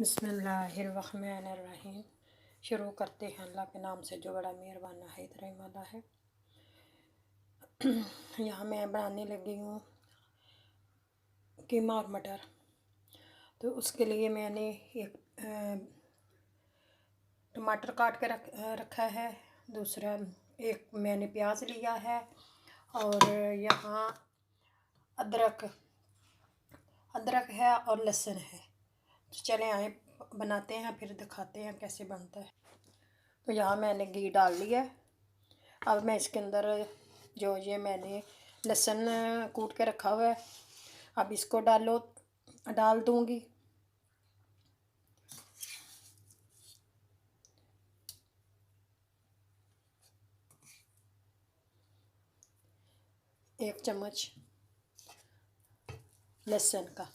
बिस्मिल्लाहिर्रहमानिर्रहीम। शुरू करते हैं अल्लाह के नाम से जो बड़ा मेहरबान है रहम वाला है। यहाँ मैं बनाने लगी हूँ कीमा और मटर। तो उसके लिए मैंने एक टमाटर काट के रखा है। दूसरा एक मैंने प्याज लिया है और यहाँ अदरक है और लहसुन है। तो चले आए बनाते हैं, फिर दिखाते हैं कैसे बनता है। तो यहाँ मैंने घी डाल लिया। अब मैं इसके अंदर जो ये मैंने लहसुन कूट के रखा हुआ है, अब इसको डाल दूँगी। एक चम्मच लहसुन का